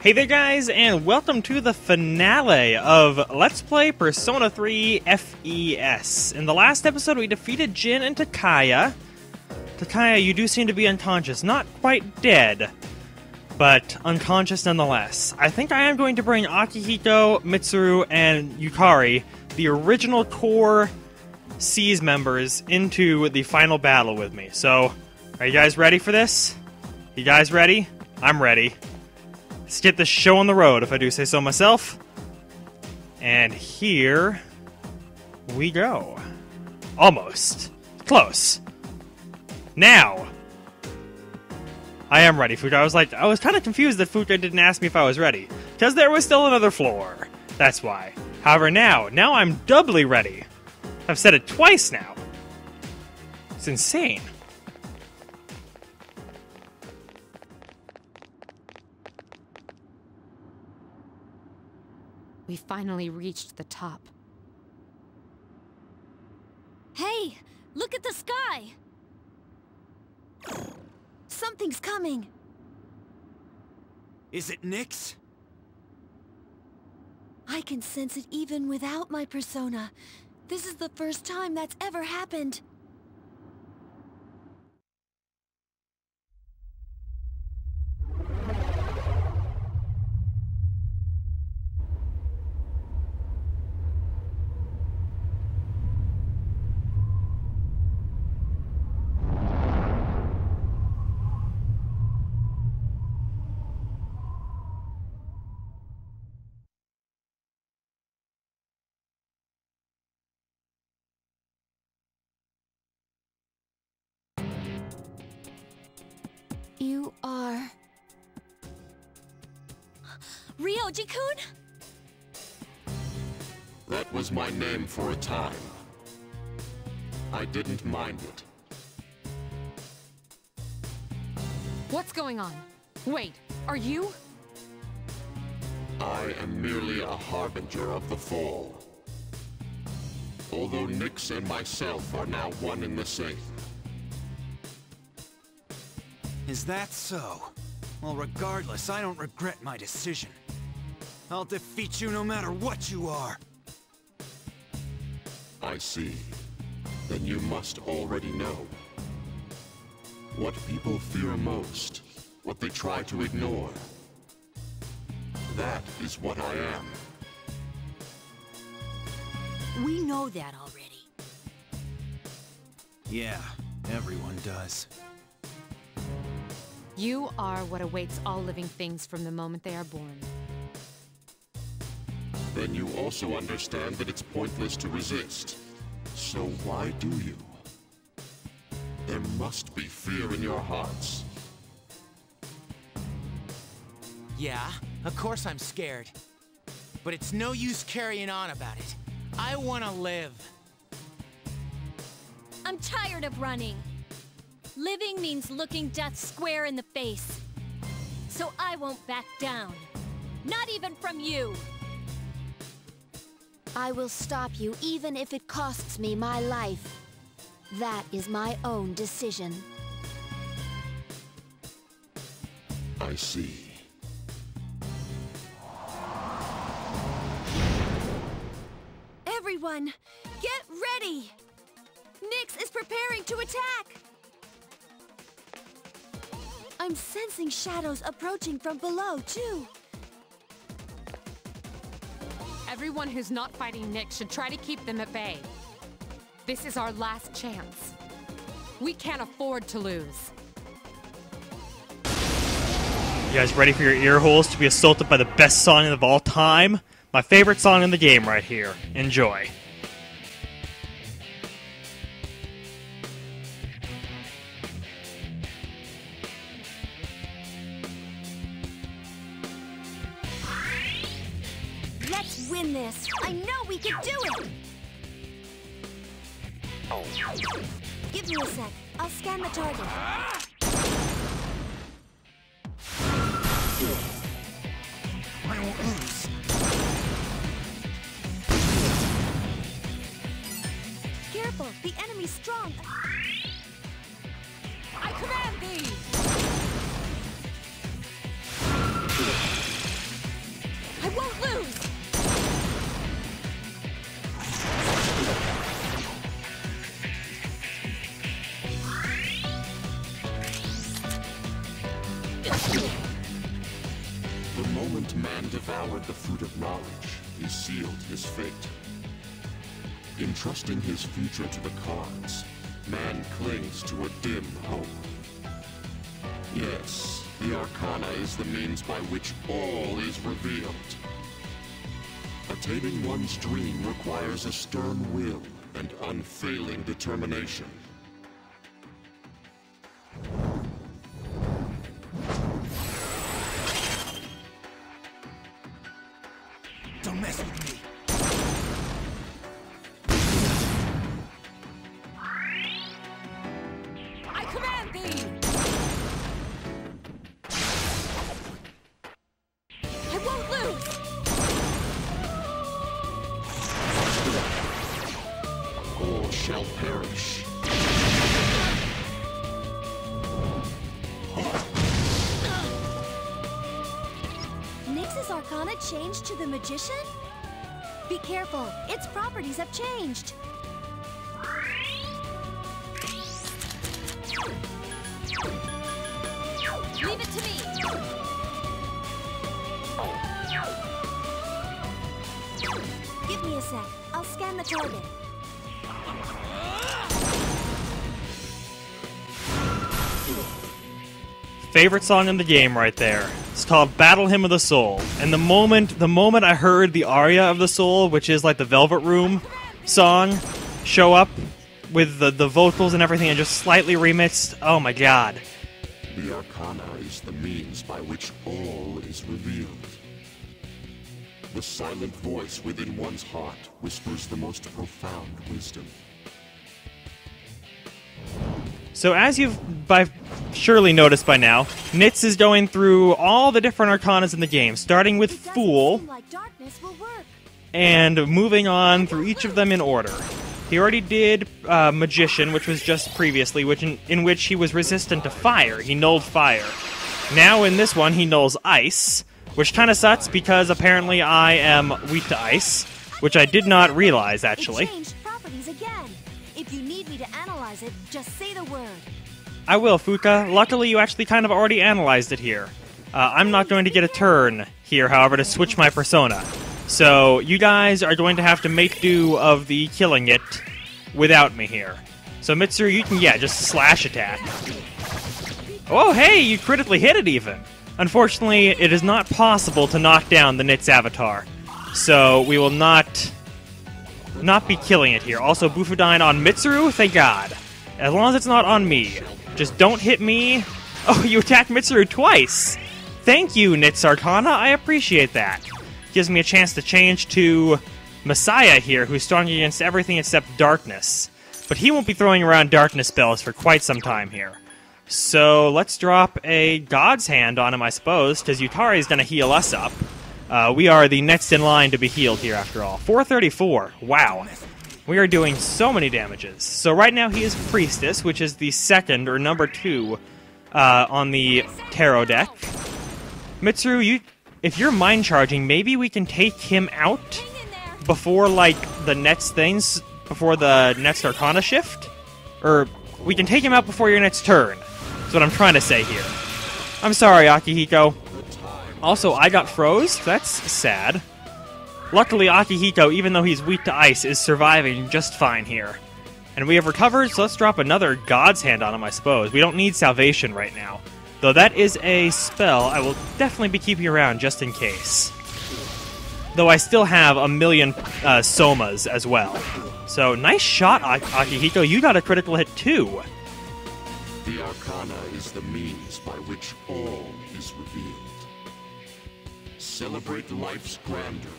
Hey there guys, and welcome to the finale of Let's Play Persona 3 FES. In the last episode, we defeated Jin and Takaya. Takaya, you do seem to be unconscious. Not quite dead, but unconscious nonetheless. I think I am going to bring Akihiko, Mitsuru, and Yukari, the original core SEES members, into the final battle with me. So, are you guys ready for this? You guys ready? I'm ready. Let's get this show on the road, if I do say so myself. And here we go. Almost. Close. Now. I am ready, Fuka. I was kind of confused that Fuka didn't ask me if I was ready. Because there was still another floor. That's why. However, now I'm doubly ready. I've said it twice now. It's insane. We finally reached the top. Hey, look at the sky! Something's coming! Is it Nyx? I can sense it even without my persona. This is the first time that's ever happened. You are... Ryoji-kun? That was my name for a time. I didn't mind it. What's going on? Wait, are you? I am merely a harbinger of the fall. Although Nyx and myself are now one and the same. Is that so? Well, regardless, I don't regret my decision. I'll defeat you no matter what you are. I see. Then you must already know. What people fear most, what they try to ignore. That is what I am. We know that already. Yeah, everyone does. You are what awaits all living things from the moment they are born. Then you also understand that it's pointless to resist. So why do you? There must be fear in your hearts. Yeah, of course I'm scared. But it's no use carrying on about it. I want to live. I'm tired of running. Living means looking death square in the face. So I won't back down. Not even from you. I will stop you even if it costs me my life. That is my own decision. I see. Everyone, get ready! Nyx is preparing to attack! I'm sensing shadows approaching from below, too. Everyone who's not fighting Nyx should try to keep them at bay. This is our last chance. We can't afford to lose. You guys ready for your ear holes to be assaulted by the best song of all time? My favorite song in the game right here. Enjoy. Let's win this! I know we can do it! Give me a sec. I'll scan the target. I won't lose. Careful! The enemy's strong! I command thee! The moment man devoured the fruit of knowledge, he sealed his fate. Entrusting his future to the cards, man clings to a dim hope. Yes, the Arcana is the means by which all is revealed. Attaining one's dream requires a stern will and unfailing determination. Don't mess with me. I command thee! I won't lose! All shall perish. Nyx's Arcana changed to the Magician? Be careful, its properties have changed. Leave it to me! Give me a sec. I'll scan the target. Favorite song in the game right there. It's called Battle Hymn of the Soul. And the moment I heard the aria of the soul, which is like the Velvet Room song, show up with the vocals and everything and just slightly remixed, oh my god. The Arcana is the means by which all is revealed. The silent voice within one's heart whispers the most profound wisdom. So as you've surely noticed by now, Nitz is going through all the different Arcanas in the game, starting with It doesn't Fool, seem like darkness will work. and moving on through each of them in order. He already did Magician, which was just previously, in which he was resistant to fire. He nulled fire. Now in this one, he nulls ice, which kind of sucks because apparently I am weak to ice, which I did not realize, actually. It changed properties again. If you need me to analyze it, just say the word. I will, Fuka. Luckily, you actually kind of already analyzed it here. I'm not going to get a turn here, however, to switch my persona. So, you guys are going to have to make do of the killing it without me here. So, Mitsuru, you can, just slash attack. Oh, hey, you critically hit it even. Unfortunately, it is not possible to knock down the Nitz avatar. So, we will not be killing it here. Also, Bufudine on Mitsuru, thank God. As long as it's not on me. Just don't hit me. Oh, you attacked Mitsuru twice. Thank you, Nitz Arcana. I appreciate that. Gives me a chance to change to Messiah here, who's strong against everything except darkness. But he won't be throwing around darkness spells for quite some time here. So let's drop a God's Hand on him, I suppose, because Yutari's going to heal us up. We are the next in line to be healed here, after all. 434. Wow. We are doing so many damages. So right now he is Priestess, which is the second, or number 2, on the Tarot deck. Mitsuru, if you're mind charging, maybe we can take him out before, like, the next things, before the next Arcana shift? Or, we can take him out before your next turn. That's what I'm trying to say here. I'm sorry, Akihiko. Also, I got froze. That's sad. Luckily, Akihiko, even though he's weak to ice, is surviving just fine here. And we have recovered, so let's drop another God's Hand on him, I suppose. We don't need Salvation right now. Though that is a spell I will definitely be keeping around just in case. Though I still have a million Somas as well. So, nice shot, Akihiko. You got a critical hit, too. The Arcana is the means by which all is revealed. Celebrate life's grandeur,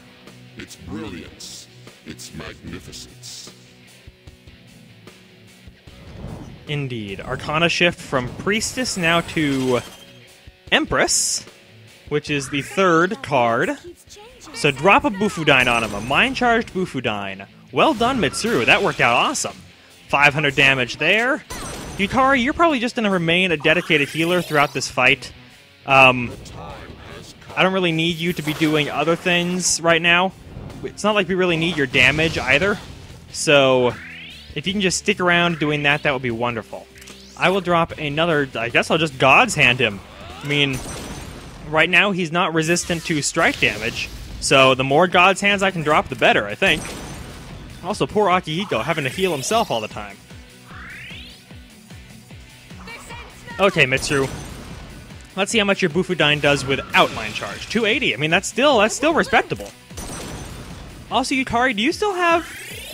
its brilliance, its magnificence. Indeed. Arcana shift from Priestess now to Empress, which is the third card. So drop a Bufudine on him, a mind-charged Bufudine. Well done, Mitsuru. That worked out awesome. 500 damage there. Yutari, you're probably just going to remain a dedicated healer throughout this fight. I don't really need you to be doing other things right now. It's not like we really need your damage either. So, if you can just stick around doing that, that would be wonderful. I will drop another... I guess I'll just God's Hand him. I mean, Right now, he's not resistant to strike damage, so the more God's Hands I can drop, the better, I think. Also, poor Akihiko having to heal himself all the time. Okay, Mitsuru. Let's see how much your Bufudyne does without Line Charge. 280. I mean, that's still respectable. Also, Yukari, do you still have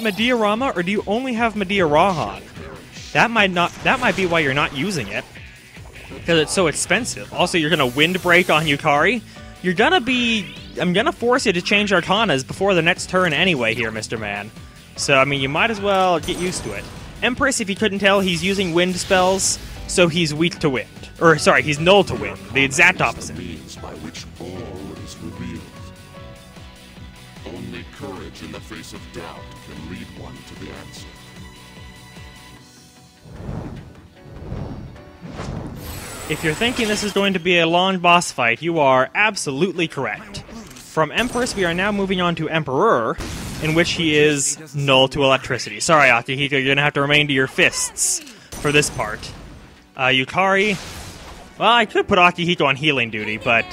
Medea Rama, or do you only have Medea Rahan? That might be why you're not using it, because it's so expensive. Also, you're gonna Wind Break on Yukari. I'm gonna force you to change Arcanas before the next turn anyway here, Mr. Man. So, I mean, you might as well get used to it. Empress, if you couldn't tell, he's using wind spells, so he's weak to wind. Or, sorry, he's null to wind. The exact opposite. Means by which all is revealed. Only courage in the face of doubt can lead one to the answer. If you're thinking this is going to be a long boss fight, you are absolutely correct. From Empress, we are now moving on to Emperor, in which he is null to electricity. Sorry, Akihiko, you're gonna have to remain to your fists for this part. Yukari, well, I could put Akihiko on healing duty, but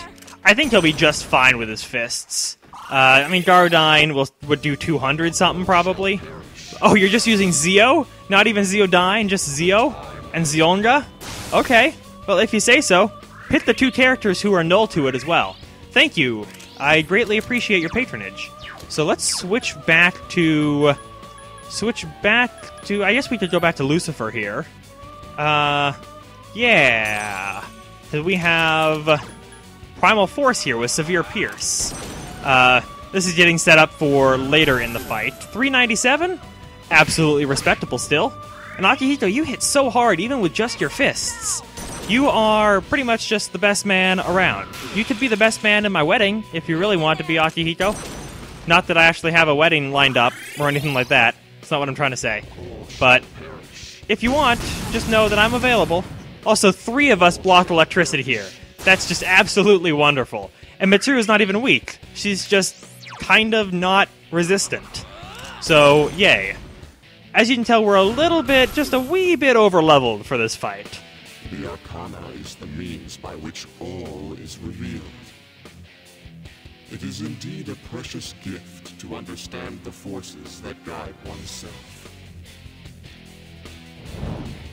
I think he'll be just fine with his fists. I mean, Garudyne would do 200 something probably. Oh, you're just using Zio? Not even Ziodyne, just Zio and Zionga? Okay, well, if you say so, hit the two characters who are null to it as well. Thank you. I greatly appreciate your patronage. So let's switch back to... I guess we could go back to Lucifer here. Yeah. So we have Primal Force here with Severe Pierce. This is getting set up for later in the fight. 397? Absolutely respectable still. And Akihiko, you hit so hard even with just your fists. You are pretty much just the best man around. You could be the best man in my wedding if you really want to be, Akihiko. Not that I actually have a wedding lined up or anything like that. That's not what I'm trying to say. But if you want, just know that I'm available. Also, 3 of us block electricity here. That's just absolutely wonderful. And Mitsuru is not even weak. She's just kind of not resistant. So, yay. As you can tell, we're a little bit, just a wee bit over-leveled for this fight. The Arcana is the means by which all is revealed. It is indeed a precious gift to understand the forces that guide oneself.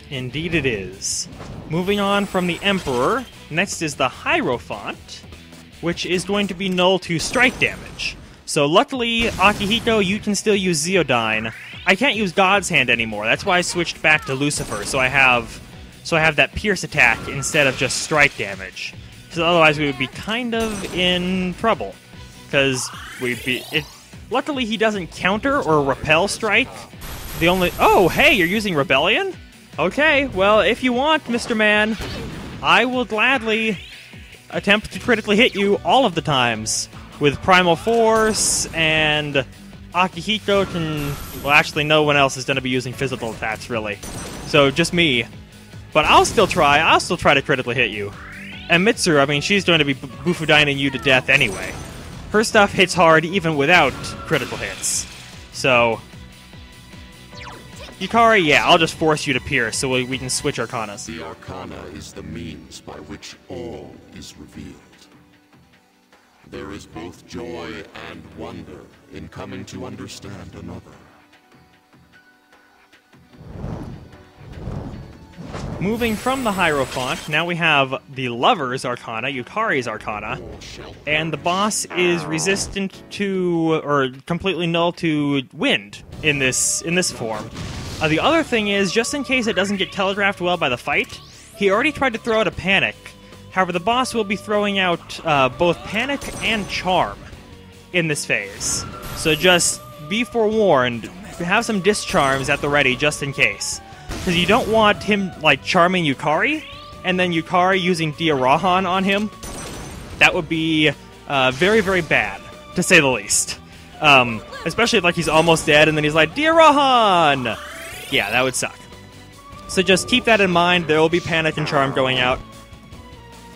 Indeed it is. Moving on from the Emperor, next is the Hierophant, which is going to be null to strike damage. So luckily, Akihiko, you can still use Ziodyne. I can't use God's Hand anymore. That's why I switched back to Lucifer, so I have that pierce attack instead of just strike damage. Because otherwise we would be kind of in trouble. Because luckily he doesn't counter or repel strike. Oh, hey, you're using Rebellion? Okay, well, if you want, Mr. Man, I will gladly attempt to critically hit you all of the times with Primal Force, and Akihiko can... Well, actually, no one else is going to be using physical attacks, really. So, just me. But I'll still try. I'll still try to critically hit you. And Mitsuru, I mean, she's going to be Bufudyning you to death anyway. Her stuff hits hard even without critical hits. So... Yukari, yeah, I'll just force you to pierce so we can switch Arcanas. The Arcana is the means by which all is revealed. There is both joy and wonder in coming to understand another. Moving from the Hierophant, now we have the Lover's Arcana, Yukari's Arcana, and the boss is resistant to, or completely null to wind in this form. The other thing is, just in case it doesn't get telegraphed well by the fight, he already tried to throw out a Panic. However, the boss will be throwing out both Panic and Charm in this phase. So just be forewarned, have some Discharms at the ready just in case. Because you don't want him, like, charming Yukari, and then Yukari using Diarahan on him. That would be very, very bad, to say the least. Especially if, like, he's almost dead, and then he's like, Diarahan! Yeah, that would suck. So just keep that in mind. There will be Panic and Charm going out.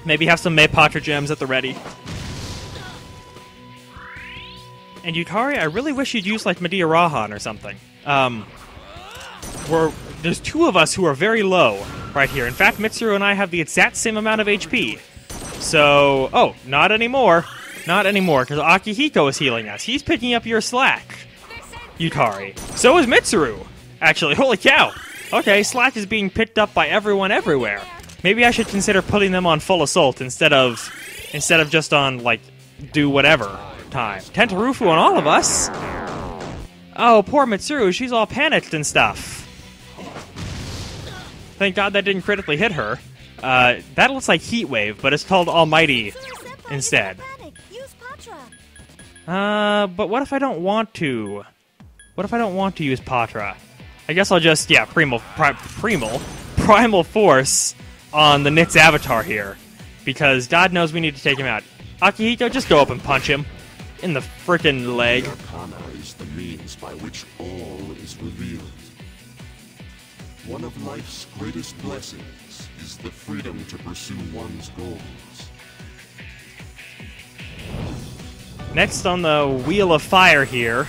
Maybe have some Maypatra gems at the ready. And Yukari, I really wish you'd use, like, Medea Rahan or something. There's 2 of us who are very low right here. In fact, Mitsuru and I have the exact same amount of HP. So, oh, not anymore. Not anymore, because Akihiko is healing us. He's picking up your slack, Yukari. So is Mitsuru. Actually, holy cow. Okay, slack is being picked up by everyone everywhere. Maybe I should consider putting them on full assault instead of just on, like, do whatever time. Tentarufu on all of us? Oh, poor Mitsuru, she's all panicked and stuff. Thank God that didn't critically hit her. That looks like Heat Wave, but it's called Almighty instead. But what if I don't want to? What if I don't want to use Patra? I guess I'll just, yeah, Primal Force on the Nit's avatar here. Because God knows we need to take him out. Akihiko, just go up and punch him. In the frickin' leg. The arcana is the means by which all is revealed. One of life's greatest blessings is the freedom to pursue one's goals. Next on the Wheel of Fire here,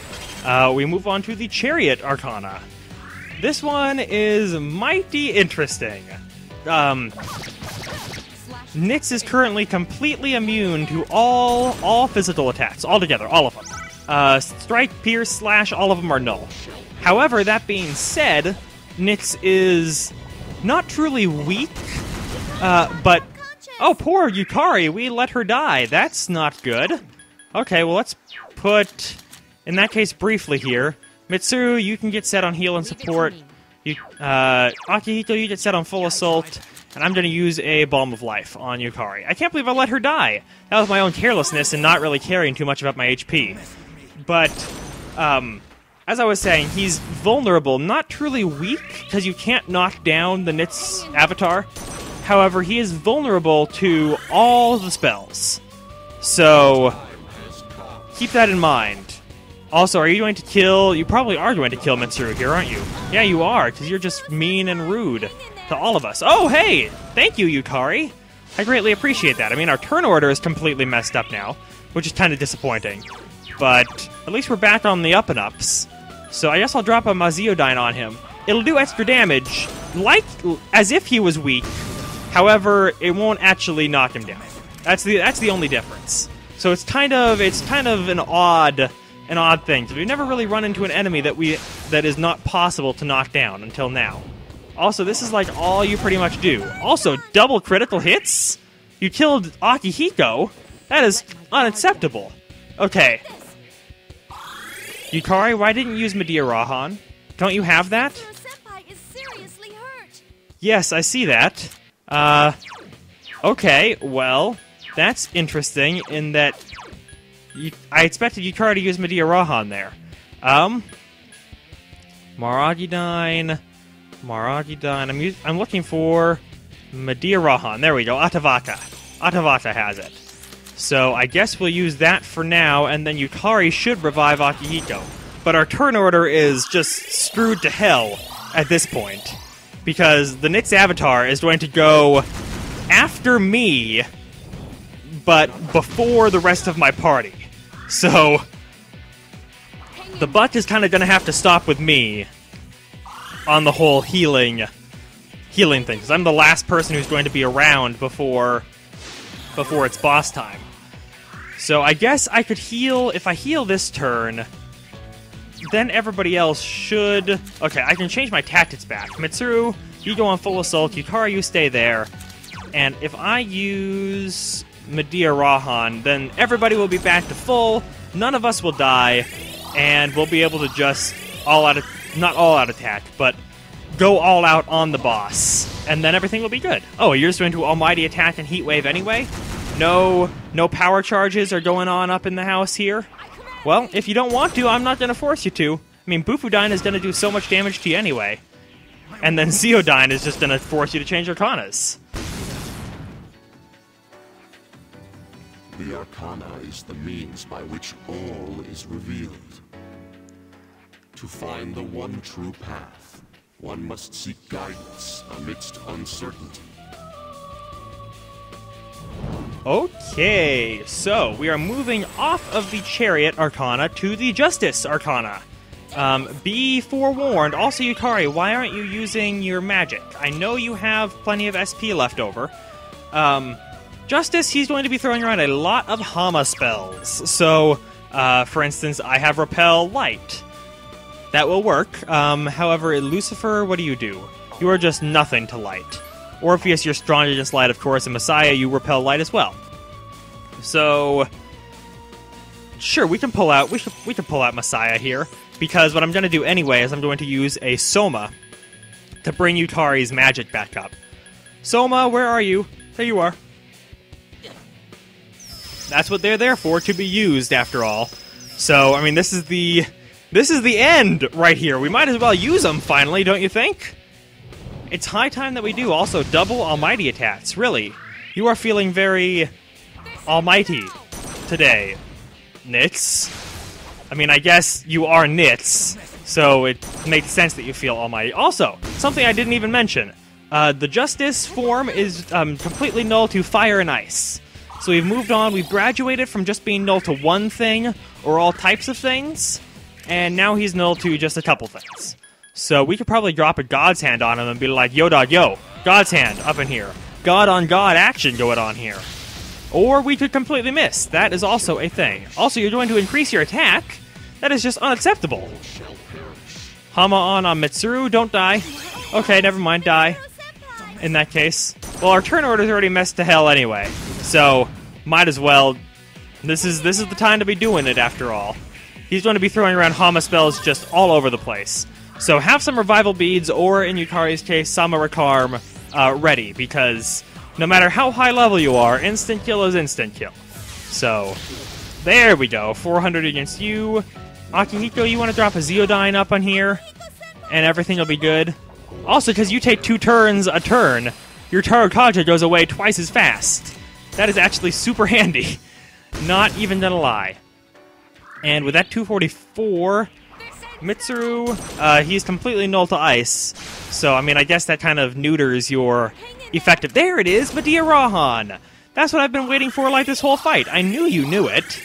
we move on to the Chariot Arcana. This one is mighty interesting. Nyx is currently completely immune to all physical attacks, altogether, all of them. Strike, Pierce, Slash, all of them are null. However, that being said, Nyx is not truly weak, but... Oh, poor Yukari, we let her die. That's not good. Okay, well, let's put, in that case, briefly here. Mitsuru, you can get set on heal and support. Akihiko, you get set on full assault. And I'm going to use a Balm of Life on Yukari. I can't believe I let her die. That was my own carelessness and not really caring too much about my HP. But, as I was saying, he's vulnerable, not truly weak, because you can't knock down the Nit's avatar. However, he is vulnerable to all the spells. So, keep that in mind. Also, are you going to kill... You probably are going to kill Mitsuru here, aren't you? Yeah, you are, because you're just mean and rude to all of us. Oh, hey! Thank you, Yukari. I greatly appreciate that. I mean, our turn order is completely messed up now, which is kind of disappointing. But at least we're back on the up-and-ups. So I guess I'll drop a Maziodyne on him. It'll do extra damage, like as if he was weak. However, it won't actually knock him down. That's the only difference. So it's kind of an odd thing. Because we've never really run into an enemy that is not possible to knock down until now. Also, this is like all you pretty much do. Also, double critical hits? You killed Akihiko? That is unacceptable. Okay. Yukari, why didn't you use Medea Rahan? Don't you have that? Yes, I see that. Okay, well, that's interesting in that I expected Yukari to use Medea Rahan there. Maragidyne, I'm looking for Medea Rahan. There we go, Atavaka. Atavaka has it. So I guess we'll use that for now, and then Yukari should revive Akihiko. But our turn order is just screwed to hell at this point. Because the Nyx avatar is going to go after me, but before the rest of my party. So the buck is kind of going to have to stop with me on the whole healing thing, because I'm the last person who's going to be around before it's boss time. So I guess I could heal, if I heal this turn, then everybody else should... Okay, I can change my tactics back. Mitsuru, you go on full assault, Yukari, you stay there, and if I use Medea Rahan, then everybody will be back to full, none of us will die, and we'll be able to just not all out attack, but go all out on the boss, and then everything will be good. Oh, you're just going to Almighty Attack and Heat Wave anyway? No power charges are going on up in the house here? Well, if you don't want to, I'm not going to force you to. I mean, Bufudyne is going to do so much damage to you anyway. And then Zeodyne is just going to force you to change Arcanas. The Arcana is the means by which all is revealed. To find the one true path, one must seek guidance amidst uncertainty. Okay, so we are moving off of the Chariot Arcana to the Justice Arcana. Be forewarned. Also, Yukari, why aren't you using your magic? I know you have plenty of SP left over. Justice, he's going to be throwing around a lot of Hama spells. So, for instance, I have Repel Light. That will work. However, Lucifer, what do? You are just nothing to light. Orpheus, you're strong against light, of course, and Messiah, you repel light as well. So, sure, we can pull out Messiah here, because what I'm going to do anyway is I'm going to use a Soma to bring Yutari's magic back up. Soma, where are you? There you are. That's what they're there for, to be used, after all. So, I mean, this is the end right here. We might as well use them finally, don't you think? It's high time that we do. Also, double almighty attacks. Really, you are feeling very almighty today, Nits. I mean, I guess you are Nits, so it makes sense that you feel almighty. Also, something I didn't even mention. The Justice form is completely null to fire and ice. So we've moved on. We've graduated from just being null to one thing, or all types of things, and now he's null to just a couple things. So we could probably drop a God's Hand on him and be like, yo dog, yo, God's Hand up in here. God on God action going on here. Or we could completely miss. That is also a thing. Also, you're going to increase your attack. That is just unacceptable. Hama on Mitsuru, don't die. Okay, never mind, die. In that case. Well, our turn order's already messed to hell anyway. So, might as well. This is the time to be doing it after all. He's going to be throwing around Hama spells just all over the place. So have some revival beads, or in Yutari's case, Samarakarm ready, because no matter how high level you are, instant kill is instant kill. So, there we go. 400 against you. Akihiko, you want to drop a Zeodyne up on here, and everything will be good. Also, because you take 2 turns a turn, your Tarokaja goes away twice as fast. That is actually super handy. Not even gonna lie. And with that 244... Mitsuru, he's completely null to ice, so, I mean, I guess that kind of neuters your effective... There it is, Medea Rahan! That's what I've been waiting for, like, this whole fight. I knew you knew it.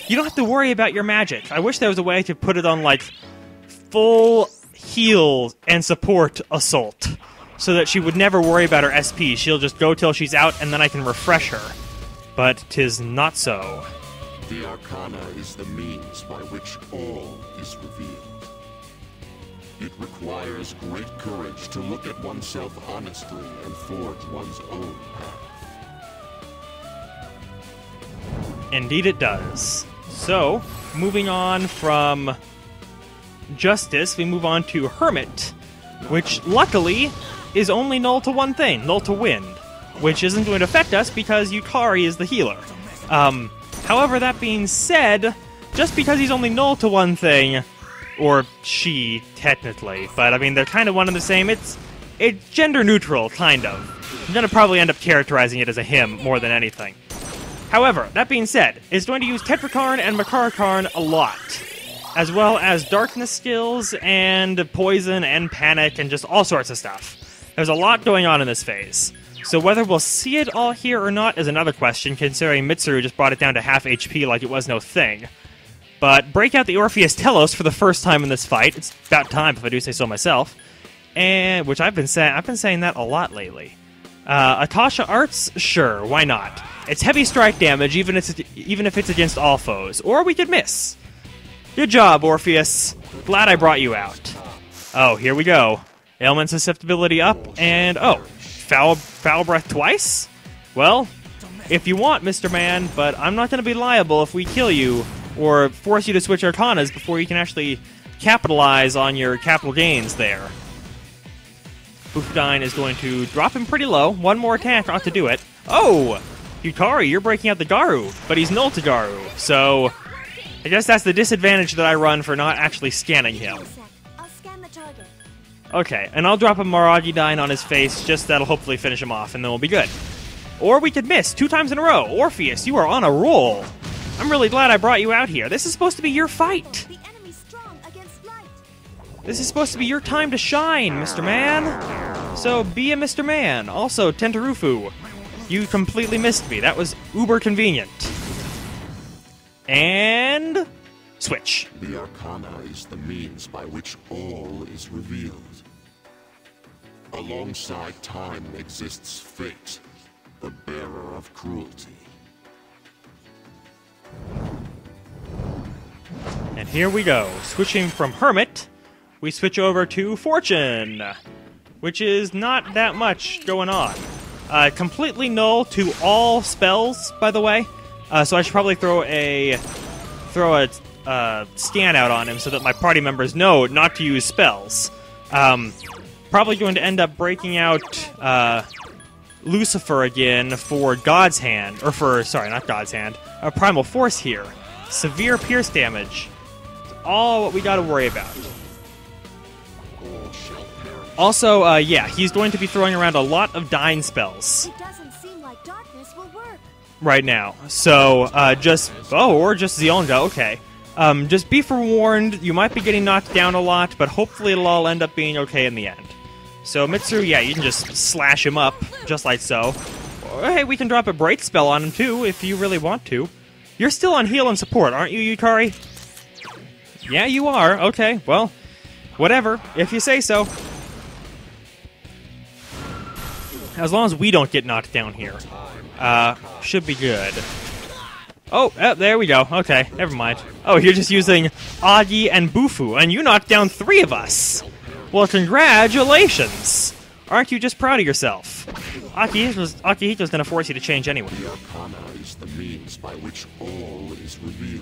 You don't have to worry about your magic. I wish there was a way to put it on, like, full heal and support assault, so that she would never worry about her SP. She'll just go till she's out, and then I can refresh her. But 'tis not so. The Arcana is the means by which all is revealed. It requires great courage to look at oneself honestly and forge one's own path. Indeed it does. So, moving on from Justice, we move on to Hermit, which luckily is only null to one thing, null to wind, which isn't going to affect us because Yutari is the healer. However, that being said, just because he's only null to one thing, or she, technically, but I mean, they're kind of one and the same, it's gender neutral, kind of. I'm gonna probably end up characterizing it as a him more than anything. However, that being said, it's going to use Tetrakarn and Makarakarn a lot, as well as darkness skills, and poison, and panic, and just all sorts of stuff. There's a lot going on in this phase. So whether we'll see it all here or not is another question, considering Mitsuru just brought it down to half HP like it was no thing. But break out the Orpheus Telos for the first time in this fight. It's about time, if I do say so myself. And which I've been saying that a lot lately. Atasha Arts, sure, why not? It's heavy strike damage, even if it's against all foes. Or we could miss. Good job, Orpheus. Glad I brought you out. Oh, here we go. Ailment susceptibility up, and oh. Foul breath twice? Well, if you want, Mr. Man, but I'm not going to be liable if we kill you or force you to switch Arcanas before you can actually capitalize on your capital gains there. Bufudyne is going to drop him pretty low. One more attack ought to do it. Oh! Yutari, you're breaking out the Garu, but he's null to Garu, so I guess that's the disadvantage that I run for not actually scanning him. I'll scan the target. Okay, and I'll drop a Maragidyne on his face, just that'll hopefully finish him off, and then we'll be good. Or we could miss 2 times in a row. Orpheus, you are on a roll. I'm really glad I brought you out here. This is supposed to be your fight. The enemy's strong against light. This is supposed to be your time to shine, Mr. Man. So be a Mr. Man. Also, Tentarufu, you completely missed me. That was uber convenient. And switch. The Arcana is the means by which all is revealed. Alongside time exists fate, the bearer of cruelty. And here we go. Switching from Hermit, we switch over to Fortune, which is not that much going on. Completely null to all spells, by the way. So I should probably throw a scan out on him so that my party members know not to use spells. Probably going to end up breaking out Lucifer again for God's Hand, or for, sorry, not God's Hand, Primal Force here. Severe pierce damage. All what we gotta worry about. Also, yeah, he's going to be throwing around a lot of dying spells. It doesn't seem like darkness will work. Right now. So, or just Zeonga, okay. Just be forewarned, you might be getting knocked down a lot, but hopefully it'll all end up being okay in the end. So, Mitsuru, yeah, you can just slash him up, just like so. Or, hey, we can drop a Bright Spell on him, too, if you really want to. You're still on heal and support, aren't you, Yukari? Yeah, you are. Okay, well, whatever, if you say so. As long as we don't get knocked down here. Should be good. Oh, there we go. Okay, never mind. Oh, you're just using Agi and Bufu, and you knocked down 3 of us! Well, congratulations! Aren't you just proud of yourself? Akihito's gonna force you to change anyway. The Arcana is the means by which all is revealed.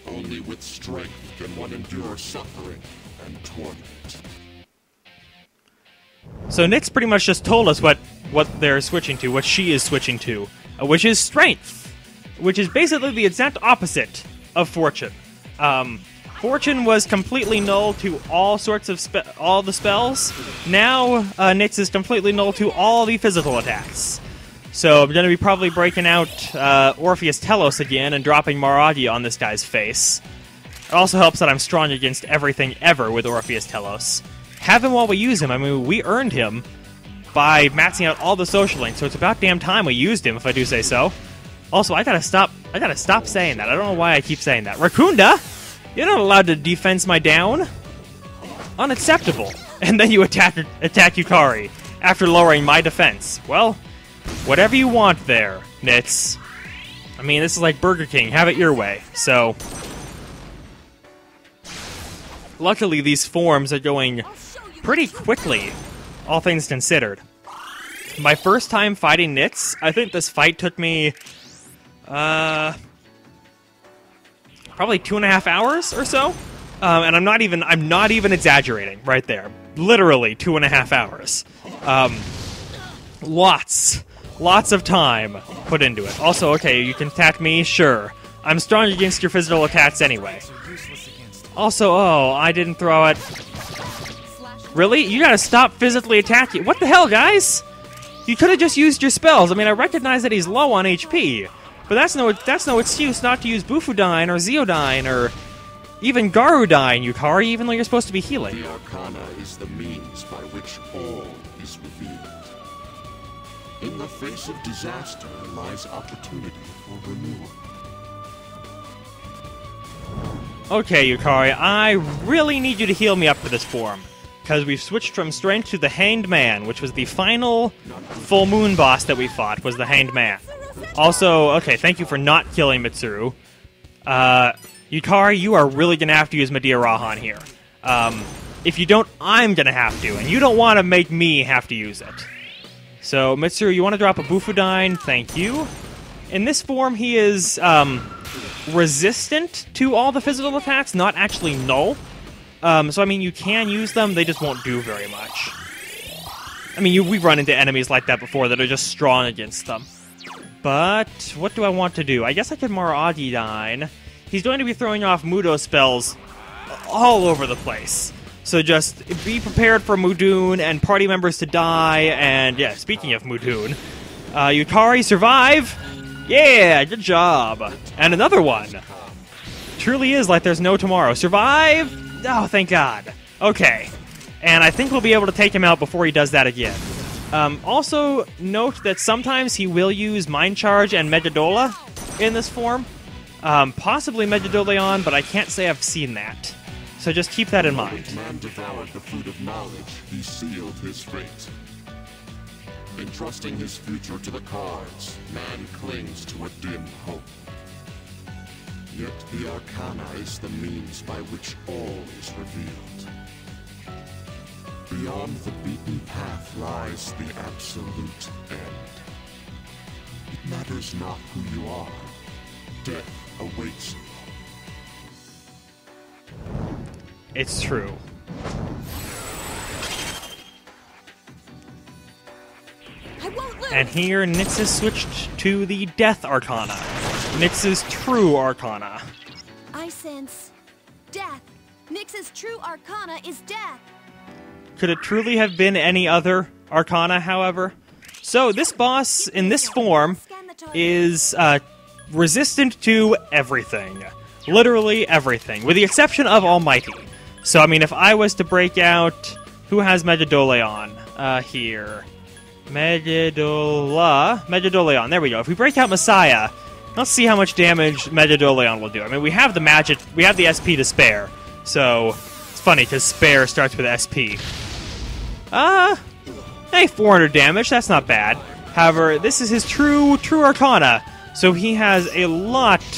Only with strength can one endure suffering and torment. So Nick's pretty much just told us what they're switching to, what she is switching to, which is strength, which is basically the exact opposite of Fortune. Fortune was completely null to all sorts of all the spells. Now Nyx is completely null to all the physical attacks. So I'm going to be probably breaking out Orpheus Telos again and dropping Maragi on this guy's face. It also helps that I'm strong against everything ever with Orpheus Telos. Have him while we use him. I mean, we earned him by maxing out all the social links, so it's about damn time we used him, if I do say so. Also, I gotta stop saying that. I don't know why I keep saying that. Rakunda, you're not allowed to defense my down. Unacceptable. And then you attack Yukari after lowering my defense. Well, whatever you want there, Nitz. I mean, this is like Burger King. Have it your way. So, luckily, these forms are going pretty quickly, all things considered. My first time fighting Nitz, I think this fight took me, probably 2.5 hours or so. And I'm not even exaggerating right there. Literally 2.5 hours. Lots of time put into it. Also, okay, you can attack me, sure. I'm strong against your physical attacks anyway. Also, oh, I didn't throw it. Really? You gotta stop physically attacking. What the hell, guys? You could have just used your spells. I mean, I recognize that he's low on HP, but that's no excuse not to use Bufudine or Zeodine or even Garudine, Yukari, even though you're supposed to be healing. The Arcana is the means by which all is revealed. In the face of disaster lies opportunity for renewal. Okay, Yukari, I really need you to heal me up for this form, because we've switched from Strength to the Hanged Man, which was the final full moon boss that we fought, was the Hanged Man. Also, okay, thank you for not killing Mitsuru. Yukari, you are really going to have to use Medea Rahan here. If you don't, I'm going to have to, and you don't want to make me have to use it. So, Mitsuru, you want to drop a Bufudine? Thank you. In this form, he is resistant to all the physical attacks, not actually null. So, I mean, you can use them, they just won't do very much. I mean, we've run into enemies like that before that are just strong against them. But, what do I want to do? I guess I could Maragi-dine. He's going to be throwing off Mudo spells all over the place. So just be prepared for Mudun and party members to die, and yeah, speaking of Mudun, Yukari, survive! Yeah, good job! And another one! Truly is like there's no tomorrow. Survive! Oh, thank God. Okay. And I think we'll be able to take him out before he does that again. Also, note that sometimes he will use Mind Charge and Megadola in this form. Possibly Megadoleon, but I can't say I've seen that. So just keep that in mind. Man devoured the food of knowledge, he sealed his fate. Entrusting his future to the cards, man clings to a dim hope. Yet the Arcana is the means by which all is revealed. Beyond the beaten path lies the absolute end. It matters not who you are. Death awaits you. It's true. I won't lose. And here, Nyx has switched to the Death Arcana. Nyx's true Arcana. I sense death. Nyx's true arcana is death. Could it truly have been any other Arcana, however? So, this boss, in this form, Scan the target. is resistant to everything. Literally everything, with the exception of Almighty. So, I mean, if I was to break out... Who has Megadoleon? Here. Megadoleon, there we go. If we break out Messiah, let's see how much damage Megadoleon will do. I mean, we have the magic, we have the SP to spare. So, it's funny, because spare starts with SP. Hey, 400 damage, that's not bad. However, this is his true Arcana. So he has a lot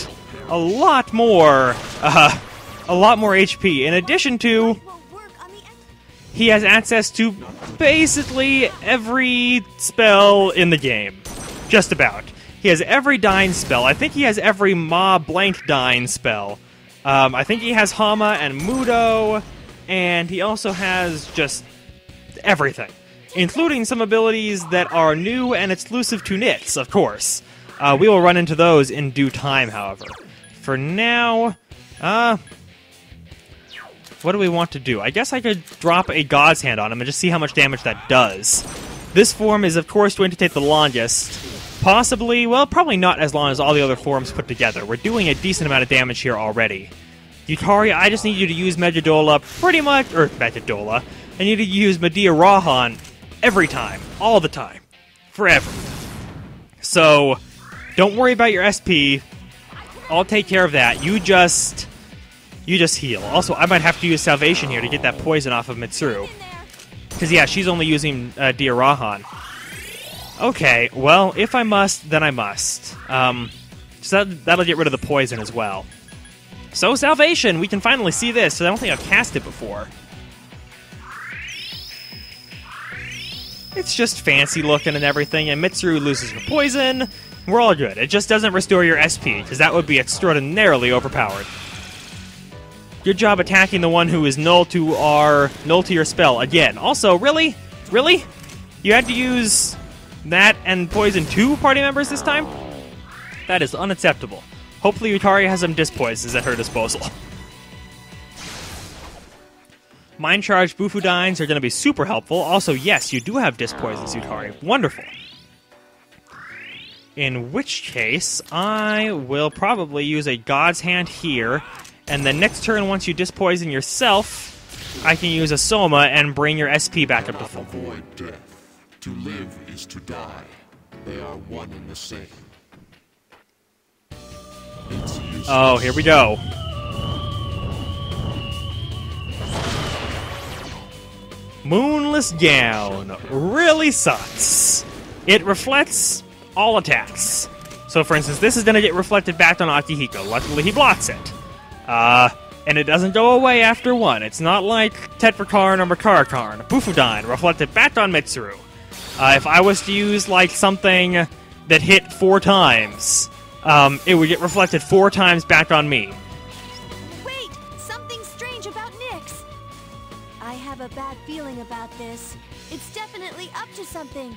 more HP. In addition to, Won't work on the he has access to basically every spell in the game. Just about. He has every Dying spell. I think he has every Ma Blank Dying spell. I think he has Hama and Mudo, and he also has just everything. Including some abilities that are new and exclusive to Nyx, of course. We will run into those in due time, however. For now, what do we want to do? I guess I could drop a God's Hand on him and just see how much damage that does. This form is, of course, going to take the longest. Possibly, well, probably not as long as all the other forms put together. We're doing a decent amount of damage here already. Yutari, I just need you to use Megadola pretty much, or Megadola. I need to use Medea Rahan every time, all the time, forever. So, don't worry about your SP. I'll take care of that. You just heal. Also, I might have to use Salvation here to get that poison off of Mitsuru. Because, yeah, she's only using Dia Rahan. Okay, well, if I must, then I must. So that'll get rid of the poison as well. So, Salvation! We can finally see this, so I don't think I've cast it before. It's just fancy looking and everything, and Mitsuru loses her poison. We're all good. It just doesn't restore your SP, because that would be extraordinarily overpowered. Good job attacking the one who is null to your spell again. Also, really? Really? You had to use that and poison 2 party members this time? That is unacceptable. Hopefully Yutari has some disc poisons at her disposal. Mind Charge Bufudines are going to be super helpful. Also, yes, you do have disc poisons, Yutari. Wonderful. In which case, I will probably use a God's Hand here. And then next turn, once you dispoison yourself, I can use a Soma and bring your SP back up to full. Avoid death. To live is to die. They are one and the same. It's useless. Oh, here we go. Moonless Gown really sucks. It reflects all attacks. So, for instance, this is going to get reflected back on Akihiko. Luckily, he blocks it. And it doesn't go away after 1. It's not like Tetrakarn or Makarakarn. Bufudine reflected back on Mitsuru. If I was to use, like, something that hit 4 times, it would get reflected 4 times back on me. Wait! Something strange about Nyx! I have a bad feeling about this. It's definitely up to something.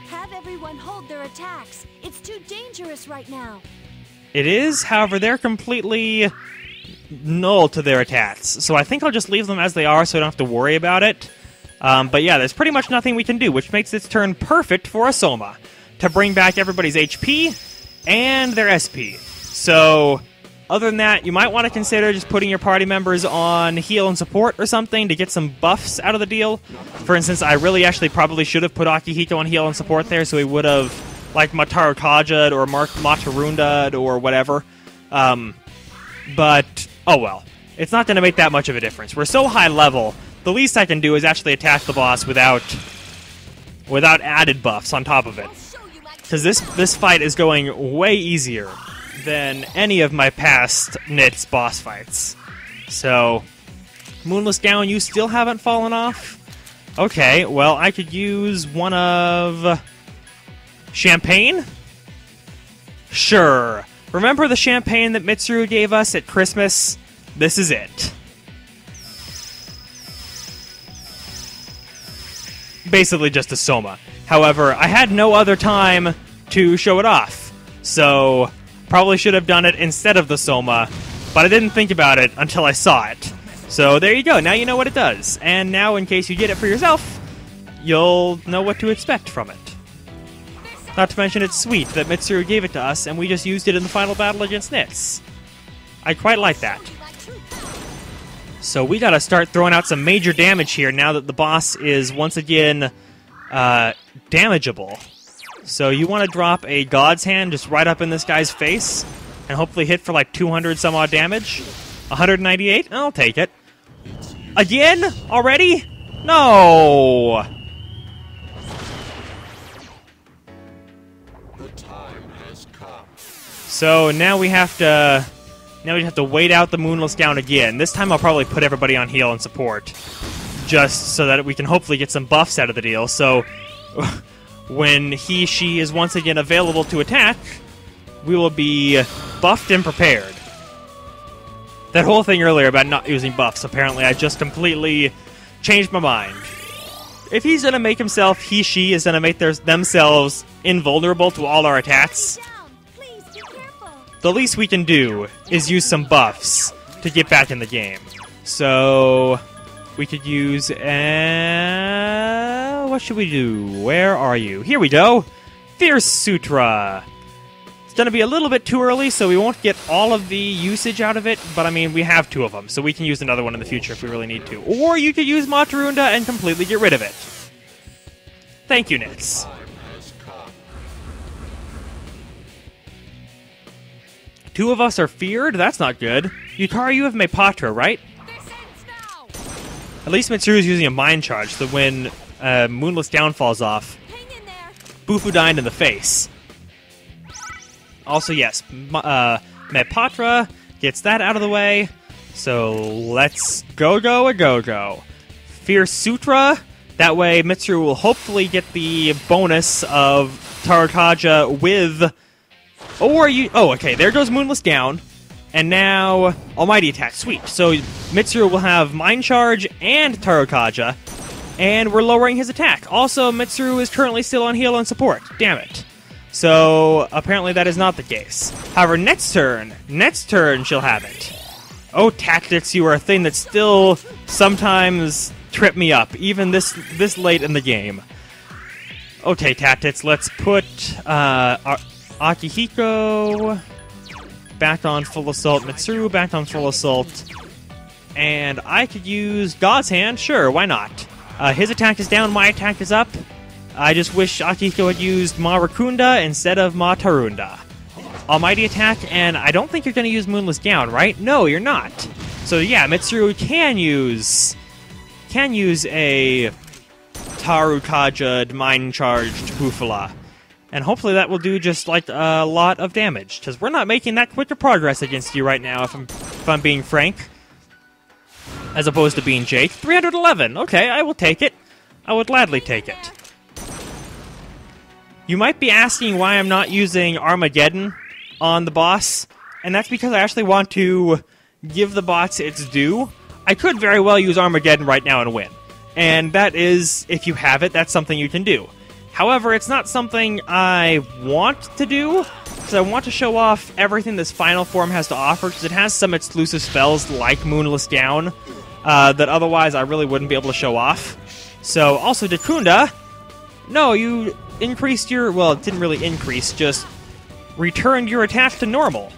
Have everyone hold their attacks. It's too dangerous right now. It is, however, they're completely null to their attacks. So I think I'll just leave them as they are so I don't have to worry about it. But yeah, there's pretty much nothing we can do, which makes this turn perfect for a Soma. To bring back everybody's HP and their SP. So, other than that, you might want to consider just putting your party members on heal and support or something to get some buffs out of the deal. For instance, I really actually probably should have put Akihiko on heal and support there, so he would have, like, Mataru Kajad or Matarundad or whatever. But, oh well. It's not going to make that much of a difference. We're so high level, the least I can do is actually attack the boss without without added buffs on top of it. Because this fight is going way easier than any of my past Nits boss fights. So, Moonless Gown, you still haven't fallen off? Okay, well, I could use one of... Champagne? Sure. Remember the champagne that Mitsuru gave us at Christmas? This is it. Basically just a Soma. However, I had no other time to show it off, so probably should have done it instead of the Soma, but I didn't think about it until I saw it. So there you go, now you know what it does, and now in case you get it for yourself, you'll know what to expect from it. Not to mention it's sweet that Mitsuru gave it to us and we just used it in the final battle against Nits. I quite like that. So we gotta start throwing out some major damage here now that the boss is once again damageable. So you want to drop a God's Hand just right up in this guy's face and hopefully hit for like 200 some odd damage. 198? I'll take it. Again? Already? No! The time has come. So now we have to wait out the Moonless Gown again. This time I'll probably put everybody on heal and support, just so that we can hopefully get some buffs out of the deal. So when she is once again available to attack, we will be buffed and prepared. That whole thing earlier about not using buffs, apparently I just completely changed my mind. If he's gonna make himself, she is gonna make themselves invulnerable to all our attacks, Please be careful. the least we can do is use some buffs to get back in the game. So we could use... what should we do? Where are you? Here we go! Fierce Sutra! It's gonna be a little bit too early, so we won't get all of the usage out of it, but I mean, we have 2 of them, so we can use another one in the future if we really need to. Or you could use Matarunda and completely get rid of it. Thank you, Nits. Time has come. 2 of us are feared? That's not good. Yukari, you have Mepatra, right? This ends now! At least Mitsuru's using a mind charge, so when Moonless Down falls off, Hang in there. Bufudyne in the face. Also, yes, Mepatra gets that out of the way. So let's go. Fierce Sutra. That way, Mitsuru will hopefully get the bonus of Tarakaja with... Oh, okay, there goes Moonless Down. And now, Almighty Attack. Sweet. So Mitsuru will have Mind Charge and Tarakaja. And we're lowering his attack. Also, Mitsuru is currently still on heal and support. Damn it. So, apparently that is not the case. However, next turn she'll have it. Oh, tactics, you are a thing that still sometimes trip me up, even this late in the game. Okay, tactics, let's put Akihiko back on full assault, Mitsuru back on full assault, and I could use God's Hand, sure, why not? His attack is down, my attack is up. I just wish Akihiko had used Marakunda instead of Matarunda. Almighty Attack, and I don't think you're going to use Moonless Gown, right? No, you're not. So yeah, Mitsuru can use a Tarukaja'd mind-charged Bufala. And hopefully that will do just like a lot of damage, because we're not making that quicker progress against you right now, if I'm being frank. As opposed to being Jake. 311, okay, I will take it. I would gladly take it. You might be asking why I'm not using Armageddon on the boss, and that's because I actually want to give the boss its due. I could very well use Armageddon right now and win, and that is, if you have it, that's something you can do. However, it's not something I want to do, because I want to show off everything this final form has to offer, because it has some exclusive spells like Moonless Gown that otherwise I really wouldn't be able to show off. So, also Dekunda, no, you increased your... well, it didn't really increase, just returned your attack to normal.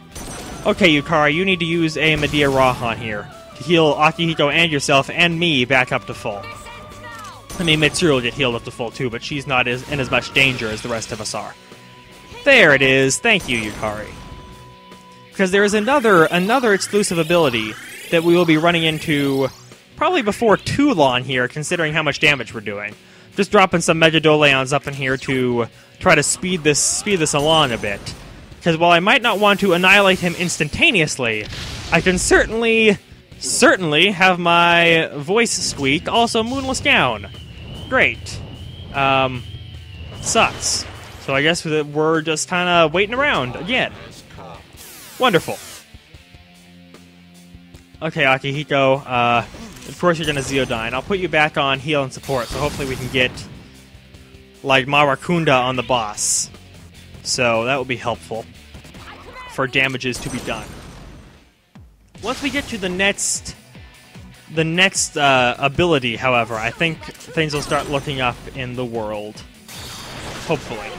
Okay, Yukari, you need to use a Medea Rahan here to heal Akihiko and yourself and me back up to full. I mean, Mitsuru will get healed up to full too, but she's not in as much danger as the rest of us are. There it is. Thank you, Yukari. Because there is another exclusive ability that we will be running into probably before too long here, considering how much damage we're doing. just dropping some Megadoleons up in here to try to speed this along a bit. Because while I might not want to annihilate him instantaneously, I can certainly have my voice squeak also Moonless Gown. Great. Sucks. So I guess we're just kind of waiting around again. Wonderful. Okay, Akihiko, of course you're gonna Zeodyne. I'll put you back on heal and support, so hopefully we can get, like, Marakunda on the boss. So that will be helpful for damages to be done. Once we get to the next ability, however, I think things will start looking up in the world. Hopefully.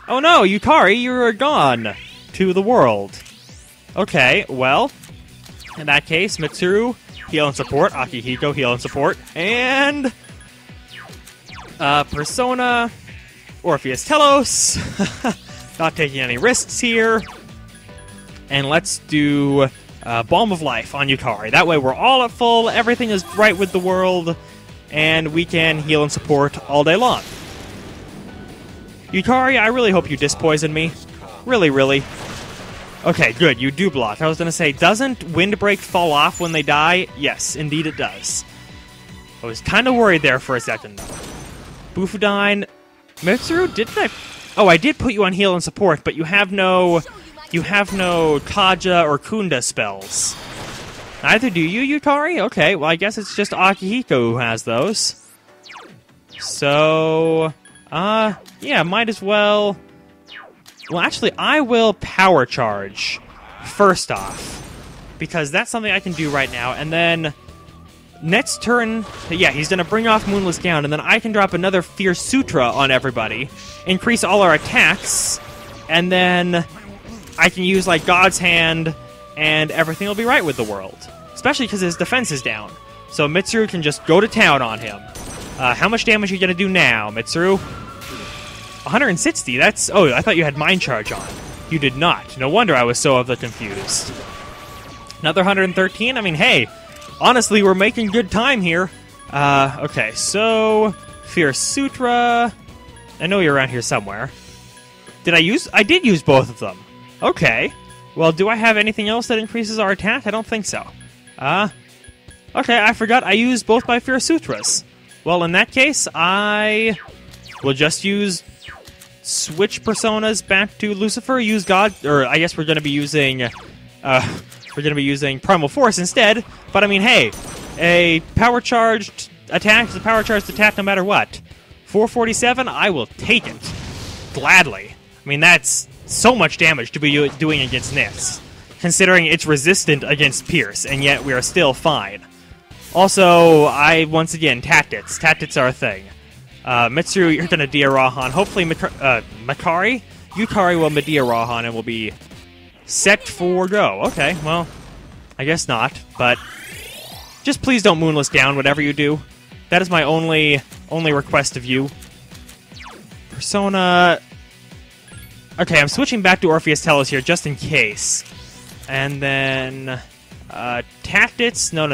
Oh no, Yukari, you're gone to the world. Okay, well, in that case, Mitsuru, heal and support, Akihiko, heal and support, and Persona, Orpheus Telos, not taking any risks here, and let's do Balm of Life on Yukari. That way we're all at full, everything is right with the world, and we can heal and support all day long. Yukari, I really hope you dispoison me. Really, really. Okay, good, you do block. I was gonna say, doesn't Windbreak fall off when they die? Yes, indeed it does. I was kind of worried there for a second, though. Bufudyne... Mitsuru, didn't I... Oh, I did put you on heal and support, but you have no Kaja or Kunda spells. Neither do you, Yukari? Okay, well, I guess it's just Akihiko who has those. So... yeah, might as well... Well, actually, I will power charge first off, because that's something I can do right now, and then next turn, yeah, he's going to bring off Moonless Gown, and then I can drop another Fierce Sutra on everybody, increase all our attacks, and then I can use, like, God's Hand, and everything will be right with the world, especially because his defense is down. So Mitsuru can just go to town on him. How much damage are you going to do now, Mitsuru? 160, that's... Oh, I thought you had Mind Charge on. You did not. No wonder I was so confused. Another 113? I mean, hey, honestly, we're making good time here. Okay, so... Fierce Sutra... I know you're around here somewhere. I did use both of them. Okay. Well, do I have anything else that increases our attack? I don't think so. Okay, I forgot I used both my Fierce Sutras. Well, in that case, I will just switch personas back to Lucifer, use God, or I guess we're going to be using Primal Force instead, but I mean, hey, a power-charged attack is a power-charged attack no matter what. 447, I will take it. Gladly. I mean, that's so much damage to be doing against Nyx, considering it's resistant against Pierce, and yet we are still fine. Also, once again, Tactics. Tactics are a thing. Mitsuru, you're gonna Dia Rahan. Hopefully, Yukari will Medea Rahan and will be set for go. Okay, well, I guess not, but just please don't Moonless Gown whatever you do. That is my only request of you. Persona... Okay, I'm switching back to Orpheus Telos here just in case. And then... Tactics? No.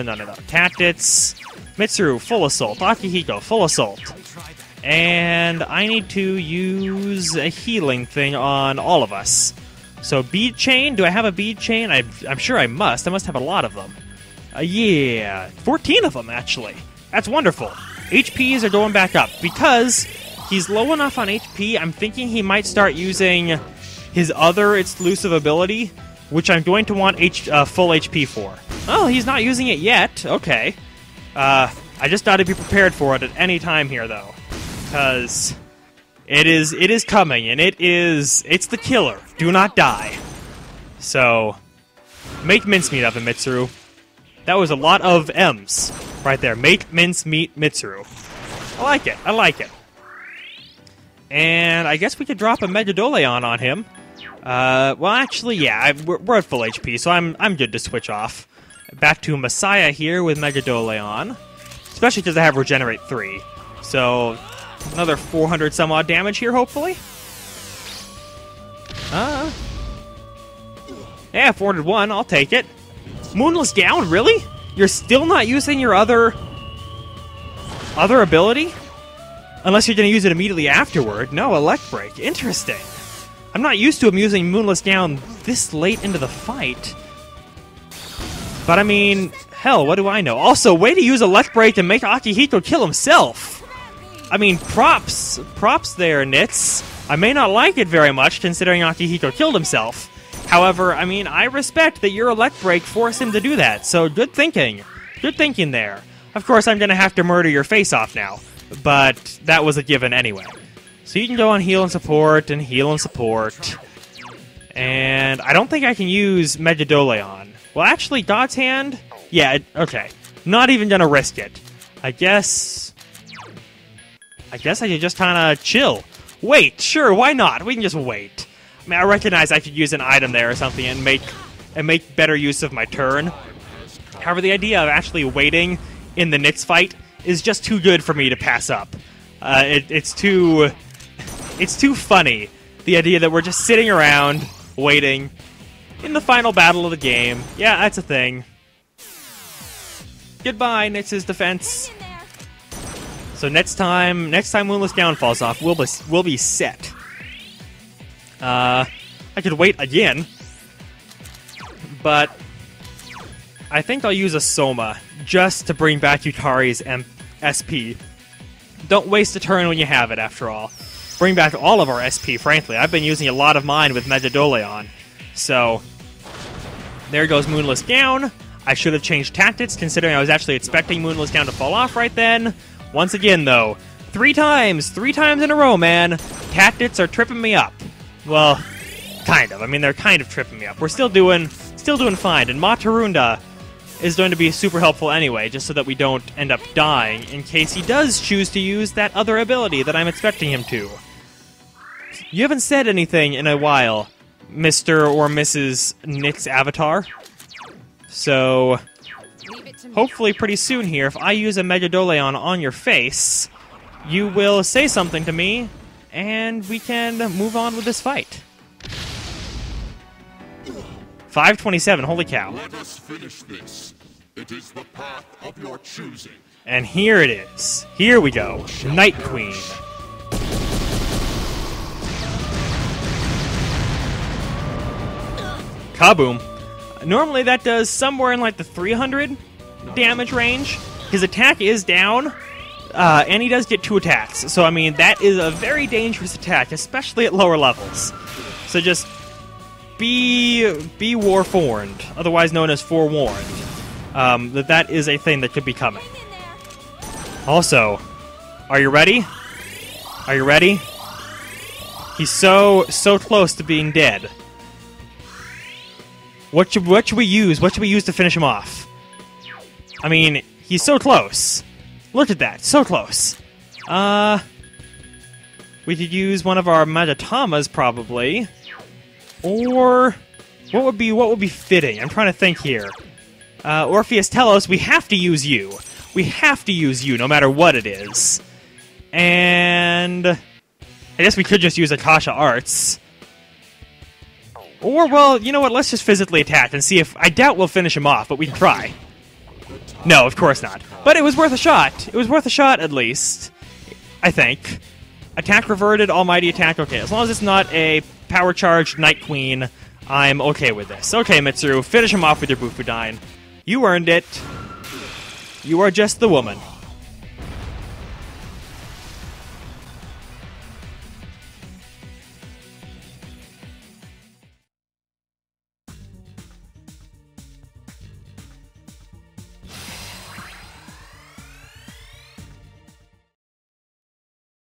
Tactics... Mitsuru, full assault. Akihiko, full assault. And I need to use a healing thing on all of us. So, bead chain? Do I have a bead chain? I'm sure I must. I must have a lot of them. Yeah, 14 of them, actually. That's wonderful. HPs are going back up. Because he's low enough on HP, I'm thinking he might start using his other exclusive ability, which I'm going to want full HP for. Oh, he's not using it yet. Okay. I just got to be prepared for it at any time here, though. Because it is coming, and it's the killer. Do not die. So, make mincemeat of him, Mitsuru. That was a lot of M's right there. Make mincemeat Mitsuru. I like it. And I guess we could drop a Megadoleon on him. Well, actually, yeah, we're at full HP, so I'm good to switch off. Back to Messiah here with Megadoleon. Especially because I have Regenerate 3. So, another 400 some odd damage here, hopefully. Yeah, 401, I'll take it. Moonless Gown, really? You're still not using your other... Other ability? Unless you're going to use it immediately afterward. No, Elect Break. Interesting. I'm not used to him using Moonless Gown this late into the fight. But I mean, hell, what do I know? Also, way to use Elect Break to make Akihito kill himself. I mean, props there, Nits. I may not like it very much, considering Akihito killed himself. However, I mean, I respect that your Elect Break forced him to do that, so good thinking. Good thinking there. Of course, I'm gonna have to murder your face off now, but that was a given anyway. So you can go on heal and support, and heal and support. And I don't think I can use Megadoleon. Well, actually, God's Hand? Yeah, okay. Not even gonna risk it. I guess I could just kind of chill. Wait, sure, why not? We can just wait. I mean, I recognize I could use an item there or something and make better use of my turn. However, the idea of actually waiting in the Nyx fight is just too good for me to pass up. It's too funny. The idea that we're just sitting around waiting in the final battle of the game. Yeah, that's a thing. Goodbye, Nyx's defense. So next time Moonless Gown falls off, we'll be set. I could wait again, but I think I'll use a Soma just to bring back Yutari's SP. Don't waste a turn when you have it, after all. Bring back all of our SP, frankly. I've been using a lot of mine with Megadoleon. So, there goes Moonless Gown. I should have changed tactics, considering I was actually expecting Moonless Gown to fall off right then. Once again, though, three times in a row, man. Tactics are tripping me up. Well, kind of. I mean, they're kind of tripping me up. We're still doing fine. And Matarunda is going to be super helpful anyway, just so that we don't end up dying in case he does choose to use that other ability that I'm expecting him to. You haven't said anything in a while, Mr. or Mrs. Nyx Avatar. So, hopefully pretty soon here, if I use a Megadoleon on your face, you will say something to me, and we can move on with this fight. 527, holy cow. Let us finish this. It is the path of your choosing. And here it is. Here we go. Night Queen. Kaboom. Normally that does somewhere in like the 300 damage range. His attack is down, and he does get 2 attacks. So, I mean, that is a very dangerous attack, especially at lower levels. So just be warformed, otherwise known as forewarned, that is a thing that could be coming. Also, are you ready? Are you ready? He's so close to being dead. What should we use? What should we use to finish him off? I mean, he's so close. Look at that, so close. We could use one of our Magatamas probably, or what would be fitting? I'm trying to think here. Orpheus Telos, we have to use you. We have to use you, no matter what it is. And I guess we could just use Akasha Arts. Or, well, you know what, let's just physically attack and see if... I doubt we'll finish him off, but we can try. No, of course not. But it was worth a shot. It was worth a shot, at least. I think. Attack reverted, almighty attack, okay. As long as it's not a power-charged Night Queen, I'm okay with this. Okay, Mitsuru, finish him off with your Bufudine. You earned it. You are just the woman.